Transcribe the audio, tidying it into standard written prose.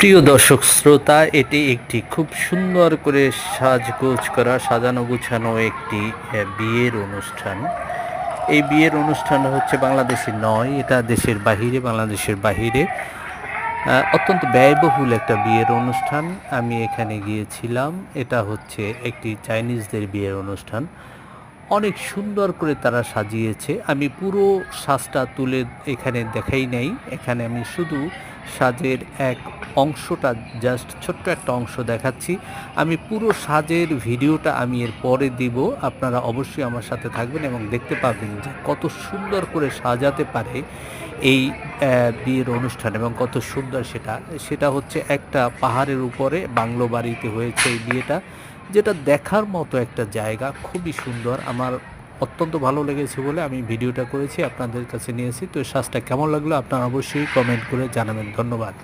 প্রিয় দর্শক শ্রোতা, এটি একটি খুব সুন্দর করে সাজগোজ করা সাজানো গুছানো একটি বিয়ের অনুষ্ঠান। এই বিয়ের অনুষ্ঠান হচ্ছে বাংলাদেশে নয়, এটা দেশের বাহিরে, বাংলাদেশের বাহিরে অত্যন্ত ব্যয়বহুল একটা বিয়ের অনুষ্ঠান। আমি এখানে গিয়েছিলাম। এটা হচ্ছে একটি চাইনিজদের বিয়ের অনুষ্ঠান। অনেক সুন্দর করে তারা সাজিয়েছে। আমি পুরো সাজটা তুলে এখানে দেখাই নাই। এখানে আমি শুধু সাজের এক অংশটা, জাস্ট ছোট্ট একটা অংশ দেখাচ্ছি। আমি পুরো সাজের ভিডিওটা আমি এর পরে দিব। আপনারা অবশ্যই আমার সাথে থাকবেন এবং দেখতে পাবেন যে কত সুন্দর করে সাজাতে পারে এই বিয়ের অনুষ্ঠান এবং কত সুন্দর সেটা। সেটা হচ্ছে একটা পাহাড়ের উপরে বাংলো বাড়িতে হয়েছে এই বিয়েটা, যেটা দেখার মতো একটা জায়গা, খুবই সুন্দর। আমার অত্যন্ত ভালো লেগেছে বলে আমি ভিডিওটা করেছি, আপনাদের কাছে নিয়েছি। তো এই সাজটা কেমন লাগলো আপনারা অবশ্যই কমেন্ট করে জানাবেন। ধন্যবাদ।